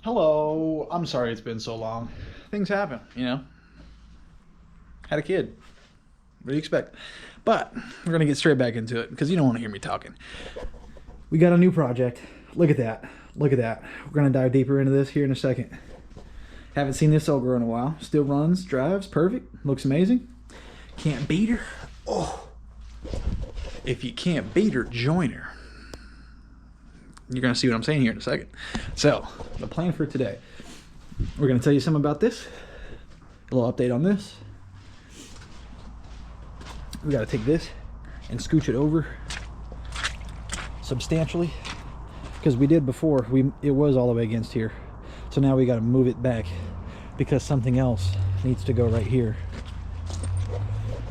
Hello, I'm sorry it's been so long. Things happen, you know. Had a kid. What do you expect? But we're gonna get straight back into it because you don't want to hear me talking. We got a new project. Look at that. Look at that. We're gonna dive deeper into this here in a second. Haven't seen this old girl in a while. Still runs, drives, perfect. Looks amazing. Can't beat her. Oh. If you can't beat her, join her. You're going to see what I'm saying here in a second. So, the plan for today. We're going to tell you something about this. A little update on this. We got to take this and scooch it over substantially. Because we did before, it was all the way against here. So now we got to move it back because something else needs to go right here.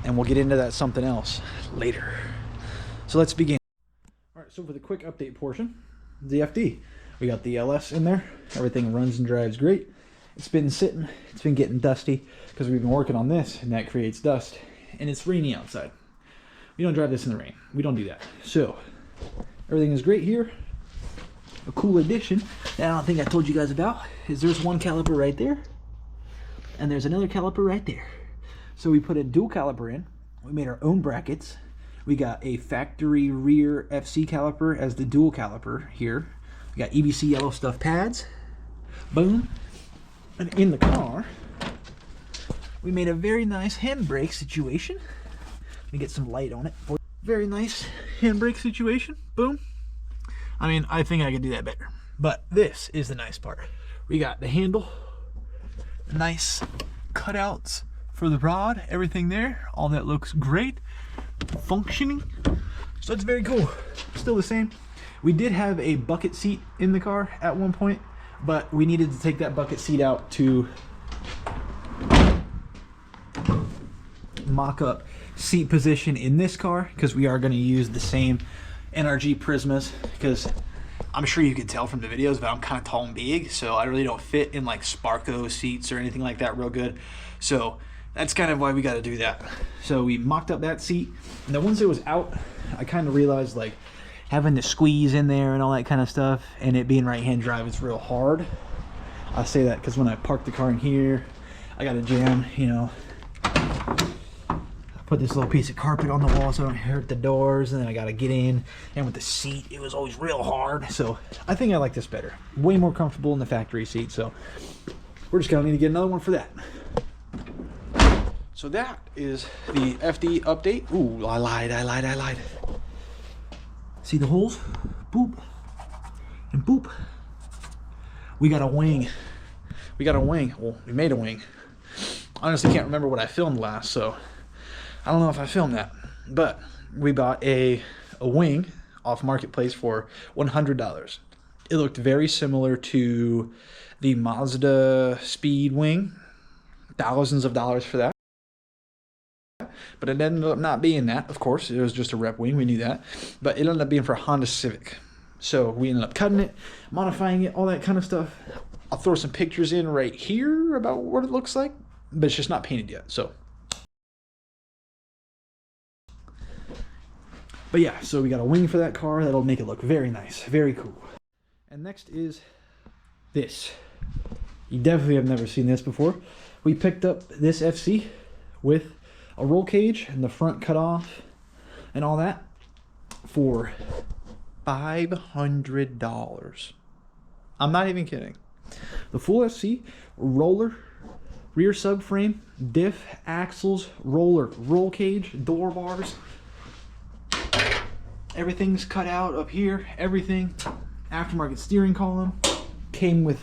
And we'll get into that something else later. So let's begin. All right, so for the quick update portion, the FD. We got the LS in there. Everything runs and drives great. It's been sitting. It's been getting dusty because we've been working on this, and that creates dust. And it's rainy outside. We don't drive this in the rain. We don't do that. So everything is great here. A cool addition that I don't think I told you guys about is there's one caliper right there, and there's another caliper right there. So we put a dual caliper in. We made our own brackets. We got a factory rear FC caliper as the dual caliper here. We got EBC yellow stuff pads. Boom. And in the car, we made a very nice handbrake situation. Let me get some light on it. Very nice handbrake situation. Boom. I mean, I think I could do that better. But this is the nice part. We got the handle. Nice cutouts for the rod. Everything there. All that looks great. Functioning, so it's very cool. Still the same. We did have a bucket seat in the car at one point, but we needed to take that bucket seat out to mock up seat position in this car because we are going to use the same NRG Prismas, because I'm sure you can tell from the videos, but I'm kind of tall and big, so I really don't fit in like Sparco seats or anything like that real good. So that's kind of why we got to do that. So we mocked up that seat, and then once it was out, I kind of realized like having to squeeze in there and all that kind of stuff, and it being right-hand drive, it's real hard. I say that because when I park the car in here, I got to jam, you know. I put this little piece of carpet on the wall so I don't hurt the doors, and then I got to get in, and with the seat, it was always real hard. So I think I like this better. Way more comfortable in the factory seat, so we're just going to need to get another one for that. So that is the FD update. Ooh, I lied. See the holes? Boop. And boop. We got a wing. Well, we made a wing. Honestly, can't remember what I filmed last, so I don't know if I filmed that. But we bought a wing off Marketplace for $100. It looked very similar to the Mazda Speed wing. Thousands of dollars for that. But it ended up not being that, of course. It was just a rep wing, we knew that. But it ended up being for a Honda Civic. So we ended up cutting it, modifying it, all that kind of stuff. I'll throw some pictures in right here about what it looks like, but it's just not painted yet, so. But yeah, so we got a wing for that car. That'll make it look very nice, very cool. And next is this. You definitely have never seen this before. We picked up this FC with a roll cage and the front cut off and all that for $500. I'm not even kidding. The full FC, roller, rear subframe, diff, axles, roller, roll cage, door bars. Everything's cut out up here. Everything. Aftermarket steering column. Came with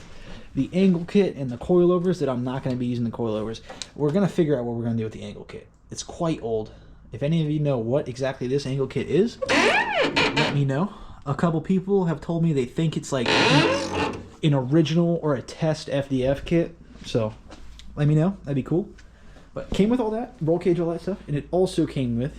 the angle kit and the coilovers that I'm not going to be using the coilovers. We're going to figure out what we're going to do with the angle kit. It's quite old. If any of you know what exactly this angle kit is, let me know. A couple people have told me they think it's like an original or a test FDF kit. So let me know. That'd be cool. But came with all that, roll cage, all that stuff. And it also came with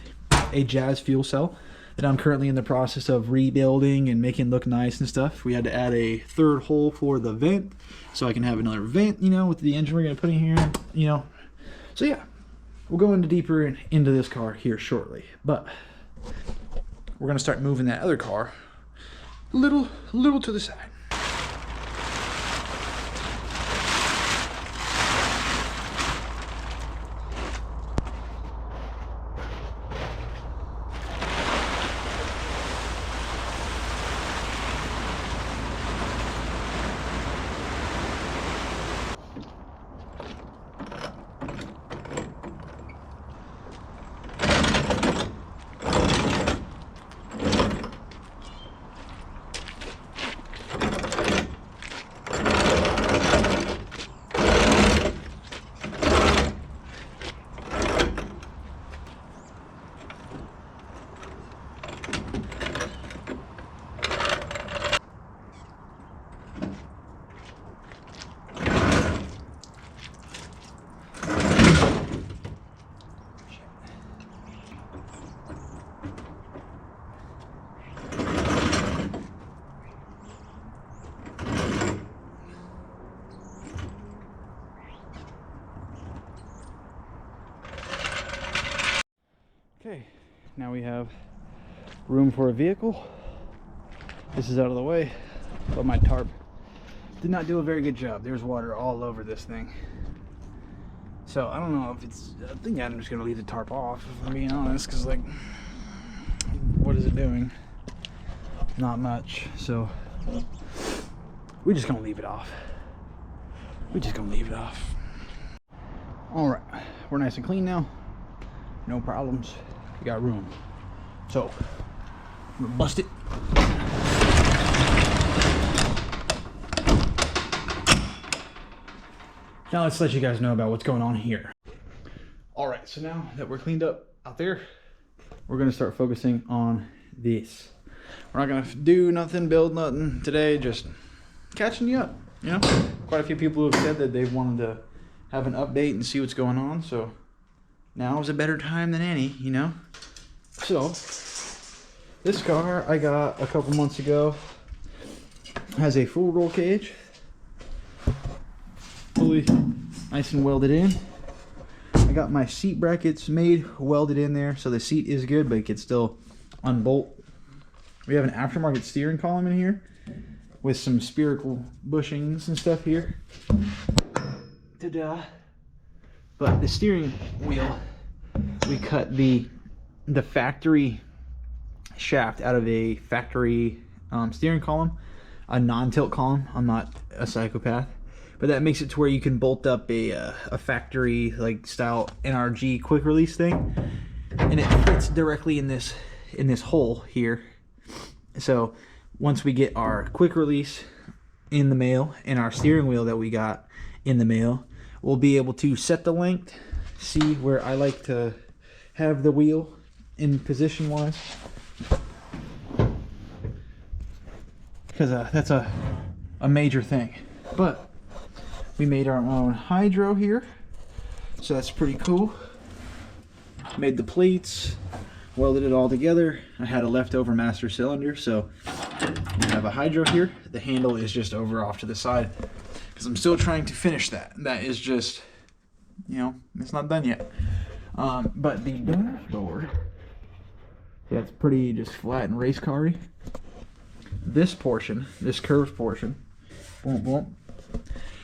a Jazz fuel cell that I'm currently in the process of rebuilding and making look nice and stuff. We had to add a third hole for the vent so I can have another vent, you know, with the engine we're going to put in here, you know. So yeah. We'll go into deeper into this car here shortly, but we're going to start moving that other car a little to the side. Okay, now we have room for a vehicle. This is out of the way, but my tarp did not do a very good job. There's water all over this thing. So I don't know if it's, I think I'm just gonna leave the tarp off, if I'm being honest, because like, what is it doing? Not much. So we're just gonna leave it off. We're just gonna leave it off. All right, we're nice and clean now. No problems. We got room. So I'm gonna bust it. Now let's let you guys know about what's going on here. All right, so now that we're cleaned up out there, we're gonna start focusing on this. We're not gonna do nothing, build nothing today, just catching you up, you know? Quite a few people have said that they've wanted to have an update and see what's going on, so now is a better time than any, you know? So, this car I got a couple months ago has a full roll cage. Fully nice and welded in. I got my seat brackets made, welded in there, so the seat is good, but it can still unbolt. We have an aftermarket steering column in here with some spherical bushings and stuff here. Ta-da! But the steering wheel, we cut the factory shaft out of a factory steering column, a non-tilt column. I'm not a psychopath. But that makes it to where you can bolt up a factory like style NRG quick release thing, and it fits directly in this hole here. So once we get our quick release in the mail and our steering wheel that we got in the mail, we'll be able to set the length, see where I like to have the wheel in position wise, because that's a major thing. But we made our own hydro here, so that's pretty cool. Made the plates, welded it all together. I had a leftover master cylinder, so we have a hydro here. The handle is just over off to the side because I'm still trying to finish that. That is just, you know, it's not done yet. But the dashboard, yeah, it's pretty just flat and race car-y. This portion, this curved portion, boom, boom,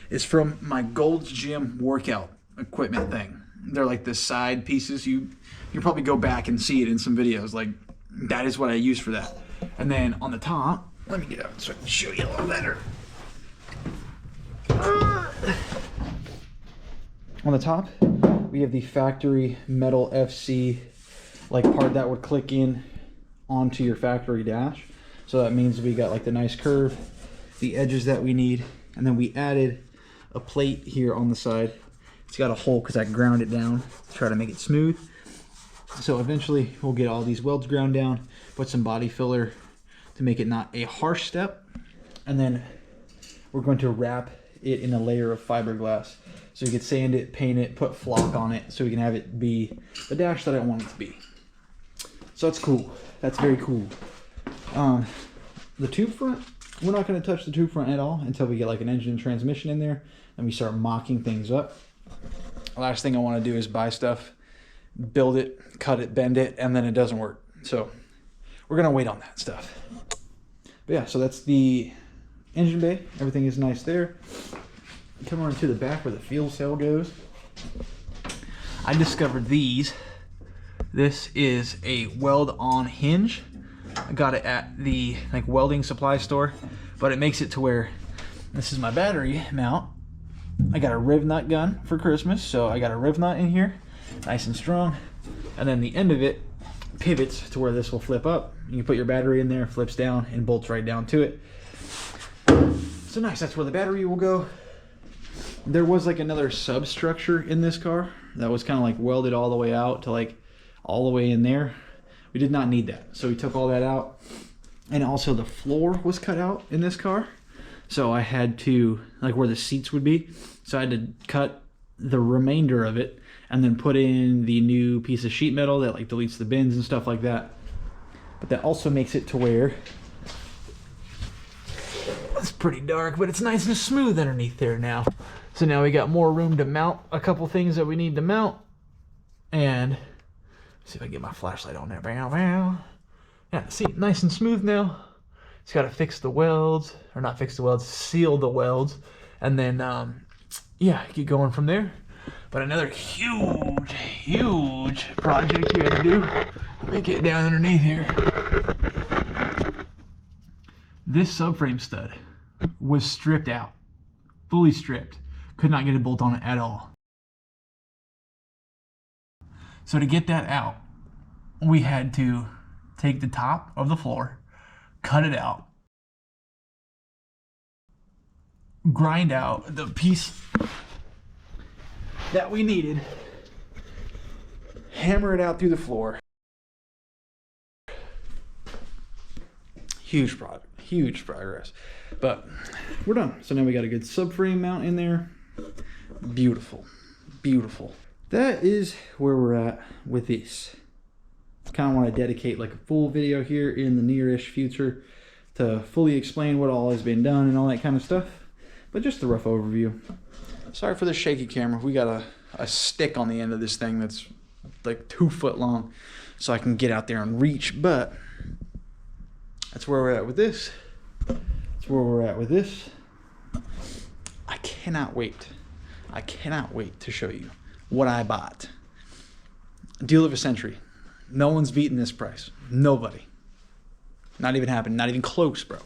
is from my Gold's Gym workout equipment thing. They're like the side pieces. You probably go back and see it in some videos. Like, that is what I use for that. And then on the top, let me get out so I can show you a little better. On the top, we have the factory metal FC like part that would click in onto your factory dash. So that means we got like the nice curve, the edges that we need, and then we added a plate here on the side. It's got a hole because I ground it down to try to make it smooth. So eventually we'll get all these welds ground down, put some body filler to make it not a harsh step, and then we're going to wrap it in a layer of fiberglass so you can sand it, paint it, put flock on it so we can have it be the dash that I want it to be. So that's cool. That's very cool. The tube front, we're not going to touch the tube front at all until we get like an engine and transmission in there and we start mocking things up. Last thing I want to do is buy stuff, build it, cut it, bend it, and then it doesn't work. So we're going to wait on that stuff. But yeah, so that's the engine bay. Everything is nice there. Come on to the back where the fuel cell goes. I discovered these. This is a weld-on hinge. I got it at the like welding supply store, but it makes it to where this is my battery mount. I got a riv nut gun for Christmas, so I got a riv nut in here, nice and strong, and then the end of it pivots to where this will flip up. You can put your battery in there, flips down, and bolts right down to it. So nice, that's where the battery will go. There was like another substructure in this car that was kind of like welded all the way out to like all the way in there. We did not need that, so we took all that out. And also the floor was cut out in this car, so I had to, like where the seats would be, so I had to cut the remainder of it and then put in the new piece of sheet metal that like deletes the bins and stuff like that. But that also makes it to where it's pretty dark, but it's nice and smooth underneath there now. So now we got more room to mount a couple things that we need to mount, and See if I can get my flashlight on there. Bow, bow. Yeah, see, nice and smooth now. Just got to fix the welds, or not fix the welds, seal the welds, and then, yeah, get going from there. But another huge project we had to do. Let me get down underneath here. This subframe stud was stripped out, fully stripped. Could not get a bolt on it at all. So to get that out, we had to take the top of the floor, cut it out, grind out the piece that we needed, hammer it out through the floor. Huge project, huge progress. But we're done. So now we got a good subframe mount in there. Beautiful, beautiful. That is where we're at with this. Kind of want to dedicate like a full video here in the near-ish future to fully explain what all has been done and all that kind of stuff. But just a rough overview. Sorry for the shaky camera. We got a stick on the end of this thing that's like 2 foot long, so I can get out there and reach. But that's where we're at with this. That's where we're at with this. I cannot wait. I cannot wait to show you what I bought. Deal of a century. No one's beaten this price. Nobody. Not even happened. Not even close, bro.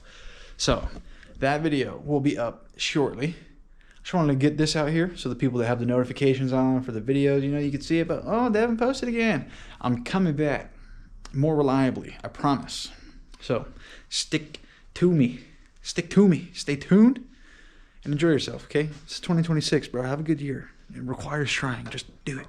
So that video will be up shortly. Just wanted to get this out here so the people that have the notifications on for the videos, you know, you can see it. But oh, they haven't posted again. I'm coming back more reliably. I promise. So stick to me. Stick to me. Stay tuned and enjoy yourself, okay? It's 2026, bro. Have a good year. It requires trying. Just do it.